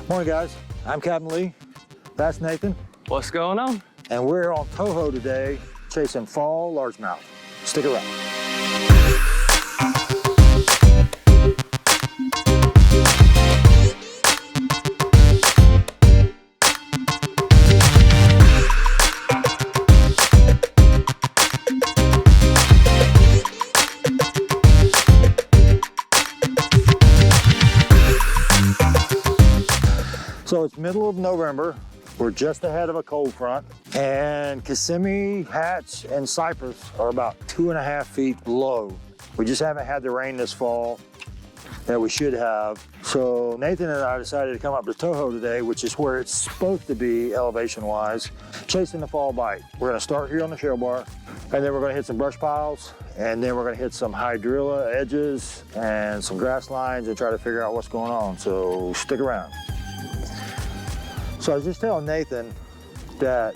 Morning guys, I'm Captain Lee, that's Nathan. What's going on? And we're on Toho today, chasing fall largemouth. Stick around. So it's middle of November. We're just ahead of a cold front, and Kissimmee, Hatch, and Cypress are about 2.5 feet low. We just haven't had the rain this fall that we should have. So Nathan and I decided to come up to Toho today, which is where it's supposed to be elevation-wise, chasing the fall bite. We're gonna start here on the shell bar, and then we're gonna hit some brush piles, and then we're gonna hit some hydrilla edges and some grass lines and try to figure out what's going on. So stick around. So I was just telling Nathan that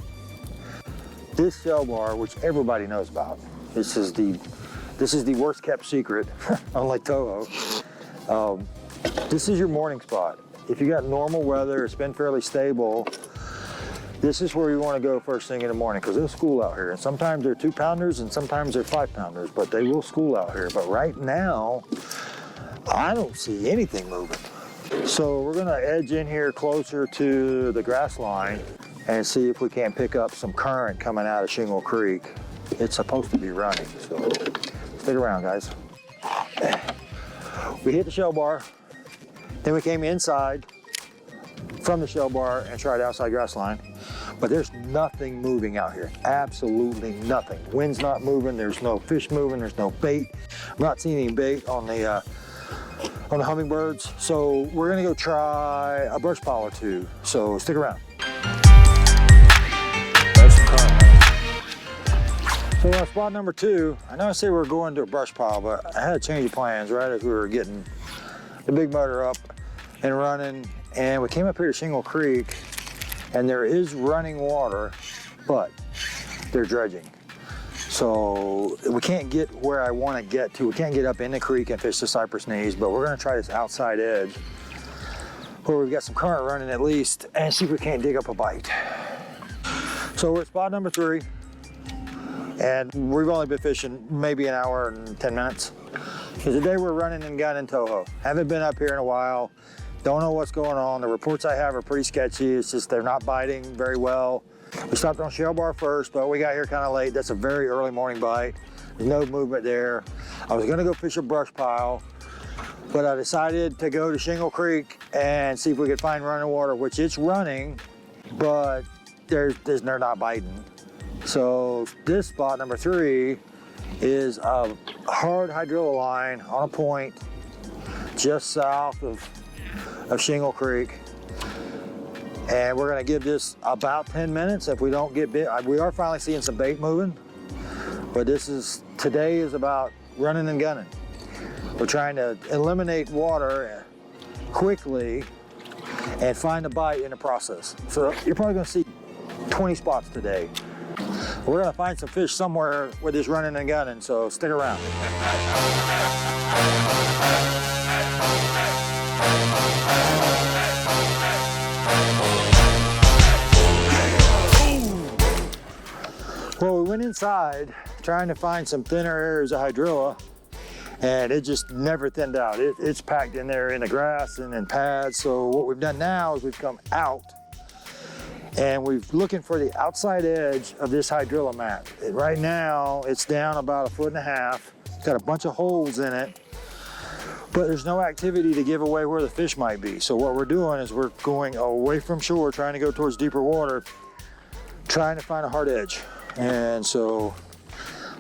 this shell bar, which everybody knows about, this is the worst kept secret, unlike Toho. This is your morning spot. If you got normal weather, it's been fairly stable, this is where you want to go first thing in the morning, because they'll school out here. And sometimes they're 2-pounders and sometimes they're 5-pounders, but they will school out here. But right now, I don't see anything moving. So we're gonna edge in here closer to the grass line and see if we can't pick up some current coming out of Shingle Creek. It's supposed to be running, so stick around, guys. We hit the shell bar, then we came inside from the shell bar and tried outside grass line, but there's nothing moving out here, absolutely nothing. Wind's not moving, there's no fish moving, there's no bait. I'm not seeing any bait on the hummingbirds, so we're gonna go try a brush pile or two, so stick around. There's some current. So on spot number 2, I know I said we were going to a brush pile, but I had to change of plans right as we were getting the big motor up and running, and we came up here to Shingle Creek, and there is running water, but they're dredging. So we can't get where I want to get to. We can't get up in the creek and fish the cypress knees, but we're going to try this outside edge where we've got some current running at least and see if we can't dig up a bite. So we're at spot number 3, and we've only been fishing maybe an hour and 10 minutes. Because today we're running and gunning Toho. Haven't been up here in a while. Don't know what's going on. The reports I have are pretty sketchy. It's just they're not biting very well. We stopped on shell bar first, but we got here kind of late. That's a very early morning bite. There's no movement there. I was gonna go fish a brush pile, but I decided to go to Shingle Creek and see if we could find running water, which it's running, but they're not biting. So this spot number 3 is a hard hydrilla line on a point just south of Shingle Creek. And we're gonna give this about 10 minutes. If we don't get bit, we are finally seeing some bait moving, but today is about running and gunning. We're trying to eliminate water quickly and find a bite in the process. So you're probably gonna see 20 spots today. We're gonna find some fish somewhere with this running and gunning, so stick around. Well, we went inside trying to find some thinner areas of hydrilla, and it just never thinned out. It's packed in there in the grass and in pads. So what we've done now is we've come out and we're looking for the outside edge of this hydrilla mat. Right now, it's down about 1.5 feet. It's got a bunch of holes in it, but there's no activity to give away where the fish might be. So what we're doing is we're going away from shore, trying to go towards deeper water, trying to find a hard edge. And so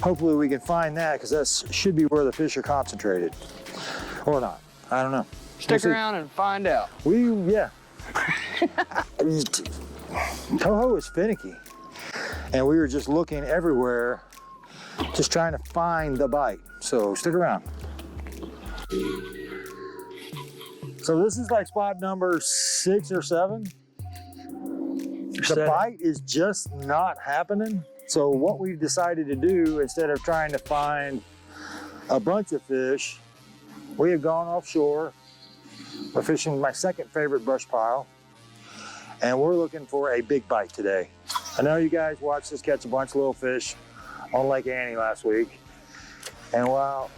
hopefully we can find that, because that should be where the fish are concentrated. Or not, I don't know. Stick around and find out. Yeah. Toho is finicky. And we were just looking everywhere, just trying to find the bite. So stick around. So this is like spot number 6 or 7. The bite is just not happening. So what we've decided to do, instead of trying to find a bunch of fish, we have gone offshore. We're fishing my second favorite brush pile. and we're looking for a big bite today. I know you guys watched us catch a bunch of little fish on Lake Annie last week, and while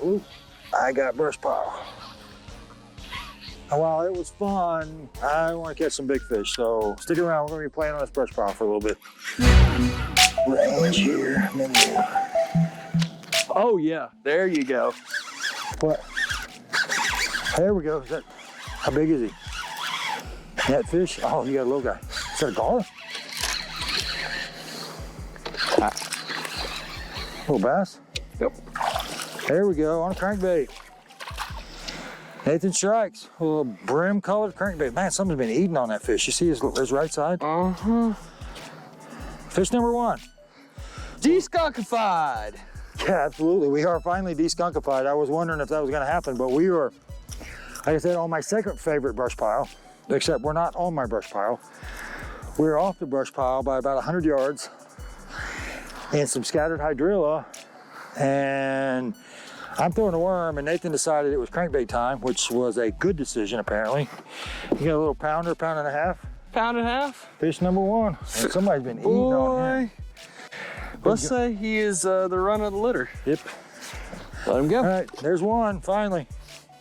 I got brush pile. And while it was fun, I want to catch some big fish, so stick around. We're going to be playing on this brush pile for a little bit. Range here, menu. Oh yeah, there you go. What? There we go. Is that, how big is he? That fish? Oh, you got a little guy. Is that a gar? Little bass? Yep. There we go, on a crankbait. Nathan strikes, a little brim colored crankbait. Man, something's been eating on that fish. You see his right side? Uh-huh. Fish number 1. Deskunkified. Yeah, absolutely. We are finally deskunkified. I was wondering if that was gonna happen, but we were, like I said, on my second favorite brush pile, except we're not on my brush pile. We're off the brush pile by about 100 yards and some scattered hydrilla, and I'm throwing a worm, and Nathan decided it was crankbait time, which was a good decision, apparently. You got a little pounder, pound and a half. Pound and a half. Fish number 1. And somebody's been eating on him. Let's say he is the run of the litter. Yep. Let him go. All right, there's one, finally.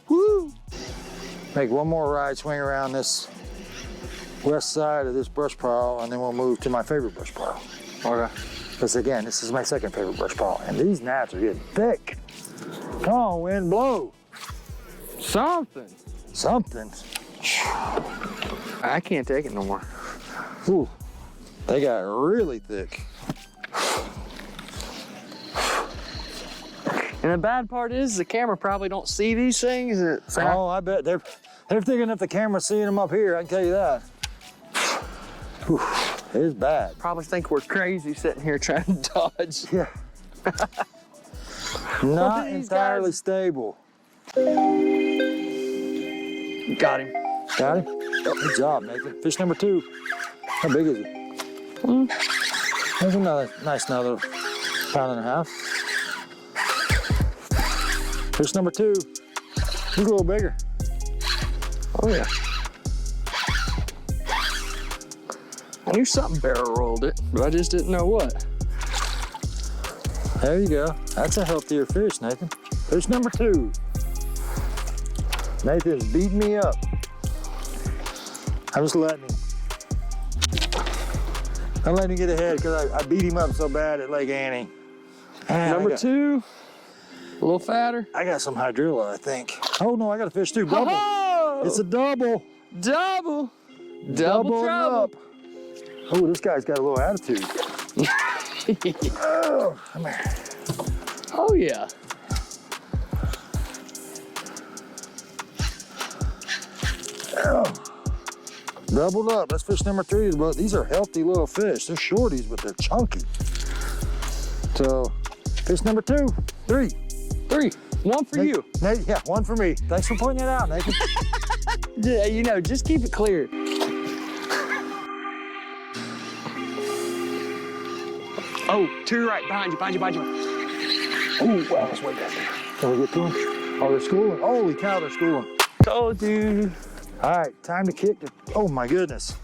Woo! Make one more ride, swing around this west side of this brush pile, and then we'll move to my favorite brush pile. Okay. Because again, this is my second favorite brush pile, and these gnats are getting thick. Come on, wind, blow. Something. Something. I can't take it no more. Ooh, they got really thick. And the bad part is the camera probably don't see these things. Oh, I bet they're thick enough the camera's seeing them up here, I can tell you that. Whew, it is bad. Probably think we're crazy sitting here trying to dodge. Yeah. Not entirely stable. Got him. Got him? Good job, Nathan. Fish number 2. How big is he? There's another another pound and a half. Fish number 2. He's a little bigger. Oh yeah. I knew something barrel rolled it, but I just didn't know what. There you go. That's a healthier fish, Nathan. Fish number 2. Nathan's beating me up. I'm just letting him. I'm letting him get ahead because I beat him up so bad at Lake Annie. Man, Number 2, a little fatter. I got some hydrilla, I think. Oh no, I got a fish too. Double. Oh! It's a double. Double Double trouble. up. Oh, this guy's got a little attitude. Oh, come here. Oh yeah. Oh. Doubled up. That's fish number 3. But these are healthy little fish. They're shorties, but they're chunky. So, fish number 2, 3. 3. One for you. Nate, yeah, one for me. Thanks for pointing it out, Nathan. Yeah, you know, just keep it clear. Oh, 2 right behind you. Oh, wow, that's way back there. Can we get to them? Oh, they're schooling. Holy cow, they're schooling. Told you. All right, time to kick. Oh my goodness.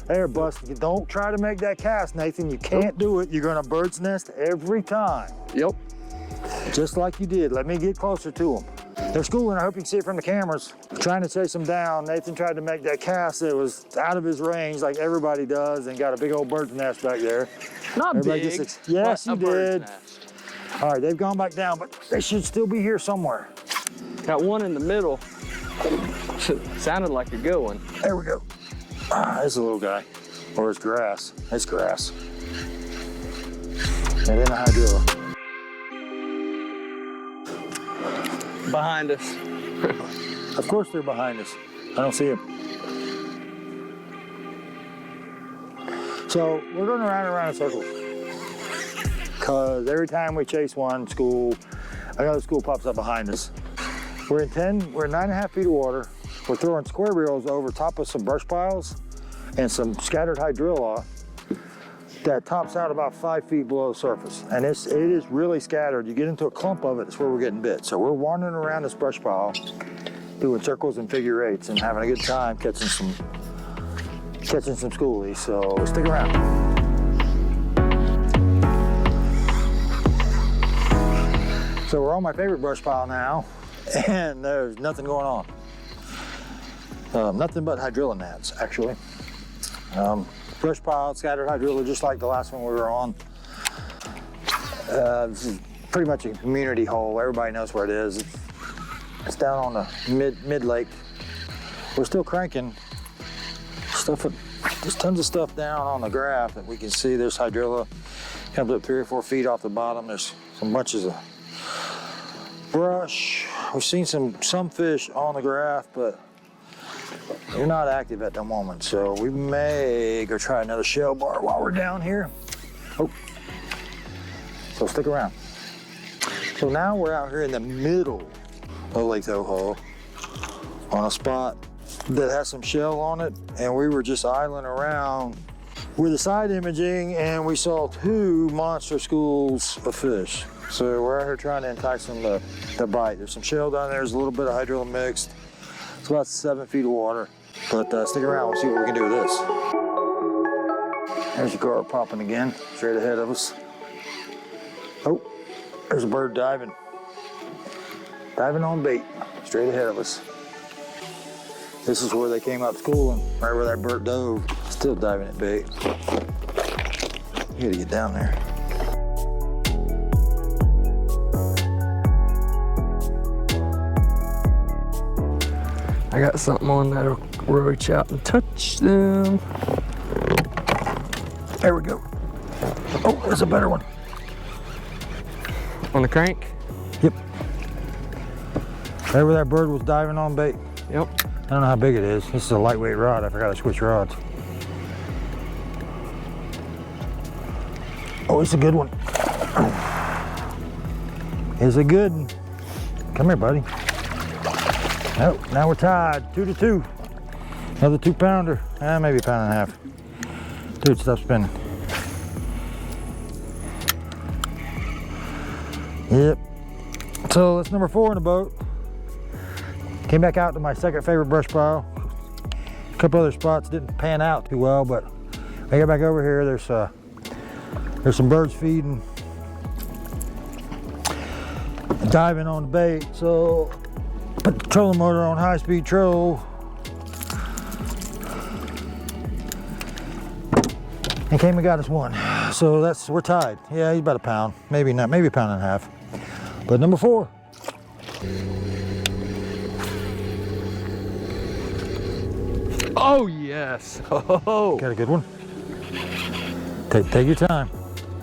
They're busting. Don't try to make that cast, Nathan. You can't do it. You're gonna bird's nest every time. Yep. Just like you did. Let me get closer to them. They're schooling. I hope you can see it from the cameras. Trying to chase them down. Nathan tried to make that cast that was out of his range like everybody does and got a big old bird's nest back there. Not Everybody big. Yes, but you a bird's did. nest. All right, they've gone back down, but they should still be here somewhere. Got one in the middle. Sounded like a good one. There we go. Ah, there's a little guy. Or it's grass. It's grass. And then a hydrilla. Behind us. Of course they're behind us. I don't see them. So we're going around in circles. Because every time we chase one school, another school pops up behind us. We're 9.5 feet of water. We're throwing square reels over top of some brush piles and some scattered hydrilla that tops out about 5 feet below the surface. And it is really scattered. You get into a clump of it, it's where we're getting bit. So we're wandering around this brush pile, doing circles and figure eights and having a good time catching catching some schoolies, so stick around. So we're on my favorite brush pile now, and there's nothing going on. Nothing but hydrilla gnats, actually. Brush pile, scattered hydrilla, just like the last one we were on. This is pretty much a community hole. Everybody knows where it is. It's down on the mid lake. We're still cranking stuff. There's tons of stuff down on the graph that we can see. There's hydrilla. Comes up 3 or 4 feet off the bottom. There's some bunches of brush. We've seen some fish on the graph, but they're not active at the moment. So we may go try another shell bar while we're down here. Oh, so stick around. So now we're out here in the middle of Lake Toho on a spot that has some shell on it, and we were just idling around with the side imaging, and we saw 2 monster schools of fish. So we're out here trying to entice them to bite. There's some shell down there. There's a little bit of hydrilla mixed. It's about 7 feet of water, but stick around. We'll see what we can do with this. There's a garb popping again, straight ahead of us. Oh, there's a bird diving. Diving on bait, straight ahead of us. This is where they came out schooling, right where that bird dove. Still diving at bait. You gotta get down there. I got something on that'll reach out and touch them. There we go. Oh, there's a better one. On the crank? Yep. Right where that bird was diving on bait. Yep. I don't know how big it is. This is a lightweight rod. I forgot to switch rods. Oh, it's a good one. It's a good one. Come here, buddy. Oh, now we're tied, 2 to 2. Another 2-pounder, maybe 1.5 pounds. Dude, stop spinning. Yep. So that's number 4 in the boat. Came back out to my second favorite brush pile. A couple other spots didn't pan out too well, but I got back over here. There's some birds feeding, diving on the bait. So put the trolling motor on high-speed troll. And came and got us one. So we're tied. Yeah, he's about 1 pound, maybe not, maybe 1.5 pounds. But number 4. Oh yes. Oh. Got a good one. Take your time.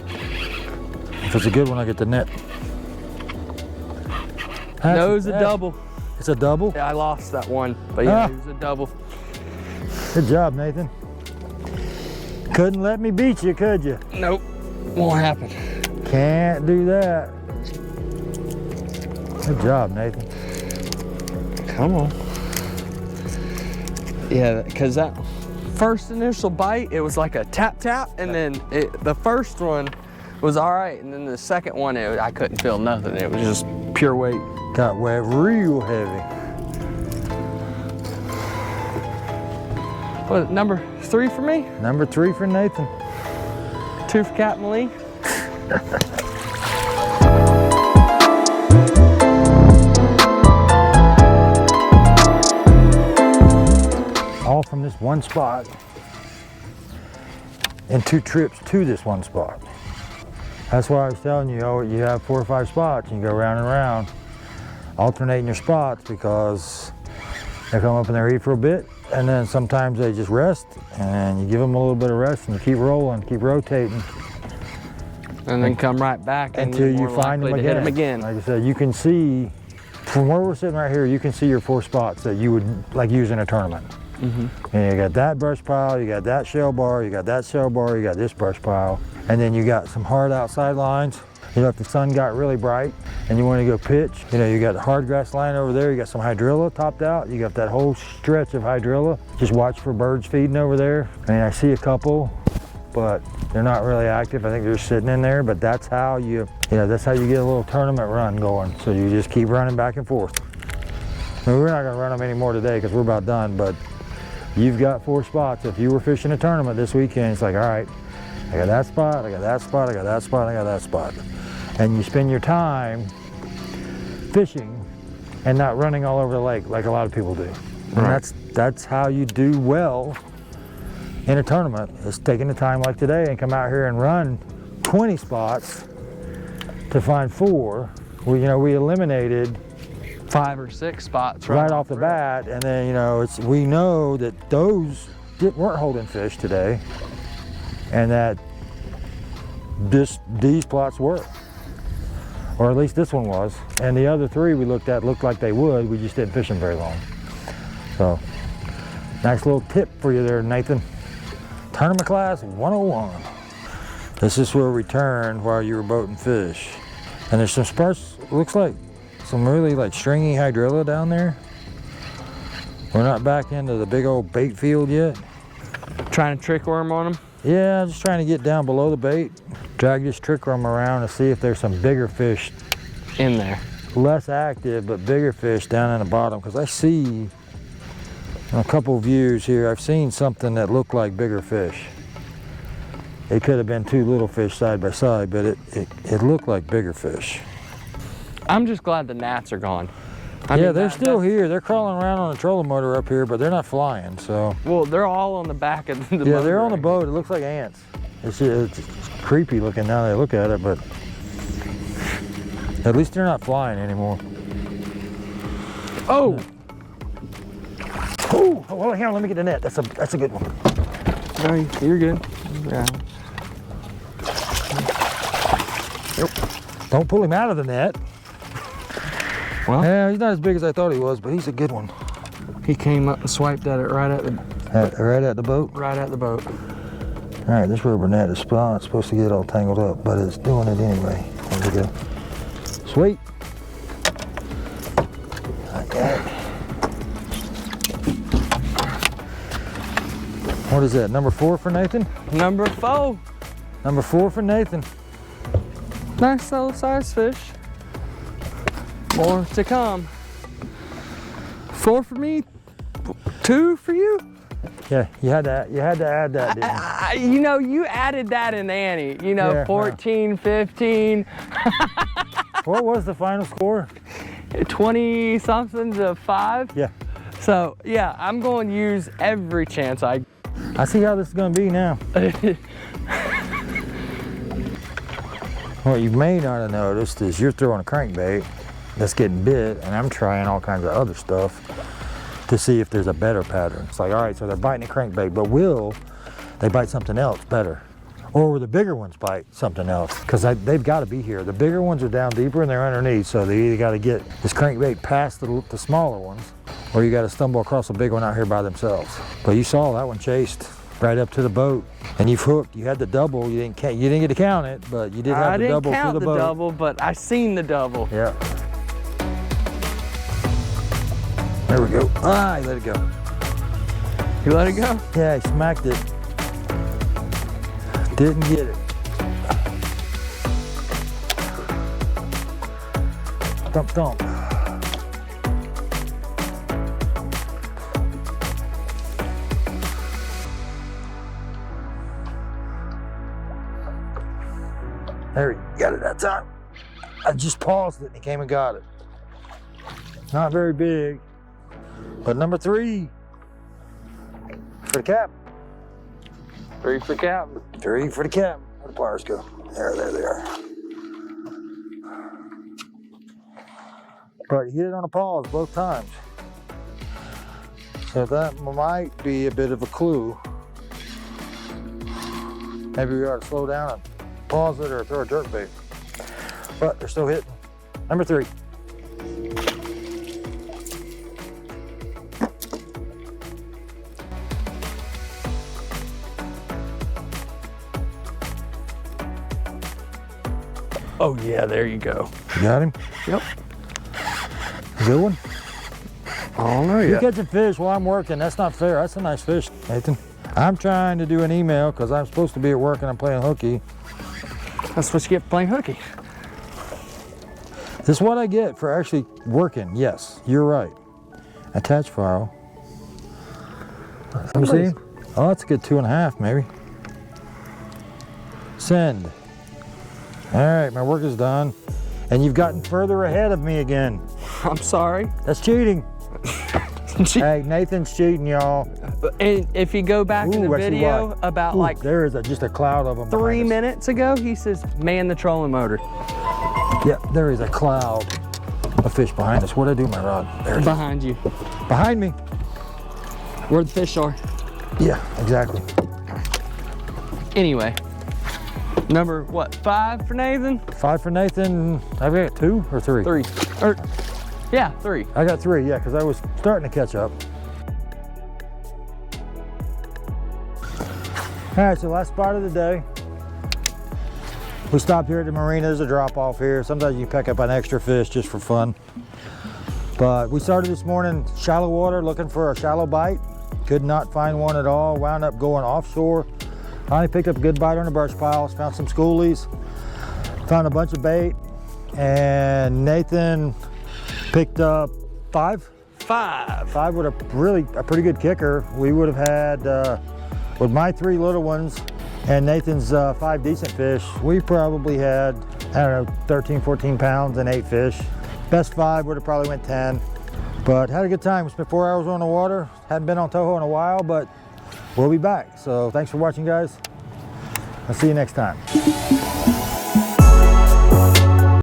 If it's a good one, I get the net. No, it was a double. It's a double? Yeah, I lost that one, but yeah, it was a double. Good job, Nathan. Couldn't let me beat you, could you? Nope, won't happen. Can't do that. Good job, Nathan. Come on. Yeah, because that first initial bite, it was like a tap tap, and then the first one was all right, and then the second one, I couldn't feel nothing. It was just pure weight. Got wet real heavy. What, number 3 for me? Number 3 for Nathan. 2 for Captain Lee. All from this one spot and 2 trips to this one spot. That's why I was telling you, you have 4 or 5 spots and you go round and round, alternating your spots, because they come up and they eat for a bit, and then sometimes they just rest, and you give them a little bit of rest and you keep rolling, keep rotating. And then come right back until you find them again. Hit them again. Like I said, you can see, from where we're sitting right here, you can see your 4 spots that you would like use in a tournament. Mm-hmm. And you got that brush pile, you got that shell bar, you got that shell bar, you got this brush pile, and then you got some hard outside lines. You know, if the sun got really bright and you want to go pitch, you know, you got the hard grass line over there, you got some hydrilla topped out, you got that whole stretch of hydrilla. Just watch for birds feeding over there. I mean, I see a couple, but they're not really active. I think they're sitting in there, but that's how that's how you get a little tournament run going. So you just keep running back and forth. I mean, we're not gonna run them anymore today because we're about done, but you've got 4 spots. If you were fishing a tournament this weekend, it's like, all right, I got that spot, I got that spot, I got that spot, I got that spot. And you spend your time fishing and not running all over the lake like a lot of people do. And that's how you do well in a tournament, is taking the time like today and come out here and run 20 spots to find 4. We eliminated 5 or 6 spots right off the bat, and then we know that those weren't holding fish today, and that these spots were, or at least this one was, and the other 3 we looked at looked like they would. We just didn't fish them very long. So, nice little tip for you there, Nathan. Tournament class 101. This is where we turned while you were boating fish, and there's some sparse. Looks like some really like stringy hydrilla down there. We're not back into the big old bait field yet. Trying to trick worm on them? Yeah, just trying to get down below the bait. Drag this trick worm around to see if there's some bigger fish in there. Less active, but bigger fish down in the bottom, because I see a couple views here, I've seen something that looked like bigger fish. It could have been 2 little fish side by side, but it looked like bigger fish. I'm just glad the gnats are gone. Yeah, they're still here. They're crawling around on the trolling motor up here, but they're not flying, so. Well, they're all on the back of the boat. Yeah, they're on the boat. It looks like ants. It's creepy looking now that I look at it, but at least they're not flying anymore. Oh! Oh, well, here, let me get the net. That's a good one. No, you're good. Yeah. Yep. Don't pull him out of the net. Well, yeah, he's not as big as I thought he was, but he's a good one. He came up and swiped at it right at the boat? Right at the boat. All right, this rubber net is supposed to get all tangled up, but it's doing it anyway. There we go. Sweet. Okay. What is that, number 4 for Nathan? Number 4. Number 4 for Nathan. Nice little size fish. More to come. 4 for me, 2 for you. Yeah, you had to add that, didn't you? You know, you added that in Annie. You know, yeah, 14, 15. What was the final score? 20 something to 5. Yeah. So yeah, I'm going to use every chance I see how this is going to be now. What you may not have noticed is you're throwing a crankbait that's getting bit, and I'm trying all kinds of other stuff to see if there's a better pattern. It's like, all right, so they're biting a crankbait, but will they bite something else better? Or will the bigger ones bite something else? Because they've got to be here. The bigger ones are down deeper and they're underneath, so they either got to get this crankbait past the smaller ones, or you got to stumble across a big one out here by themselves. But you saw that one chased right up to the boat, and you've hooked. You had the double. You didn't get to count it, but you did have the double through the boat. I didn't count the double, but I seen the double. Yeah. There we go. Ah, he let it go. You let it go? Yeah, he smacked it. Didn't get it. Thump, thump. There, he got it that time. I just paused it and he came and got it. Not very big, but number 3 for the cap. 3 for captain. 3 for the cap. Where'd the pliers go? There they are. But he hit it on a pause both times. So that might be a bit of a clue. Maybe we ought to slow down and pause it or throw a jerk bait. But they're still hitting. Number 3. Oh yeah, there you go. You got him? Yep. Good one? I don't know You yet. catching fish while I'm working. That's not fair. That's a nice fish, Nathan. I'm trying to do an email because I'm supposed to be at work and I'm playing hooky. That's what you get for playing hooky. This is what I get for actually working. Yes, you're right. Attach file. Let me see. Oh, that's a good 2.5 maybe. Send. All right, my work is done. And you've gotten further ahead of me again. I'm sorry. That's cheating. Hey, Nathan's cheating, y'all. And if you go back in the video about like there is just a cloud of them. 3 minutes ago, he says, man the trolling motor. Yeah, there is a cloud of fish behind us. What'd I do with my rod? There it is. Behind you. Behind me. Where the fish are. Yeah, exactly. Anyway, number what, 5 for Nathan? 5 for Nathan. I've got 2 or 3? 3. Or, yeah, 3. I got 3, yeah, because I was starting to catch up. All right, so last spot of the day. We stopped here at the marina. There's a drop off here. Sometimes you pick up an extra fish just for fun. But we started this morning shallow water looking for a shallow bite. Could not find one at all. Wound up going offshore. Finally picked up a good bite on the brush piles. Found some schoolies. Found a bunch of bait. And Nathan picked up 5. 5 with a pretty good kicker. We would have had, with my 3 little ones and Nathan's 5 decent fish, we probably had, I don't know, 13, 14 pounds and 8 fish. Best 5 would have probably went 10, but had a good time. We spent 4 hours on the water. Hadn't been on Toho in a while, but we'll be back. So thanks for watching, guys. I'll see you next time.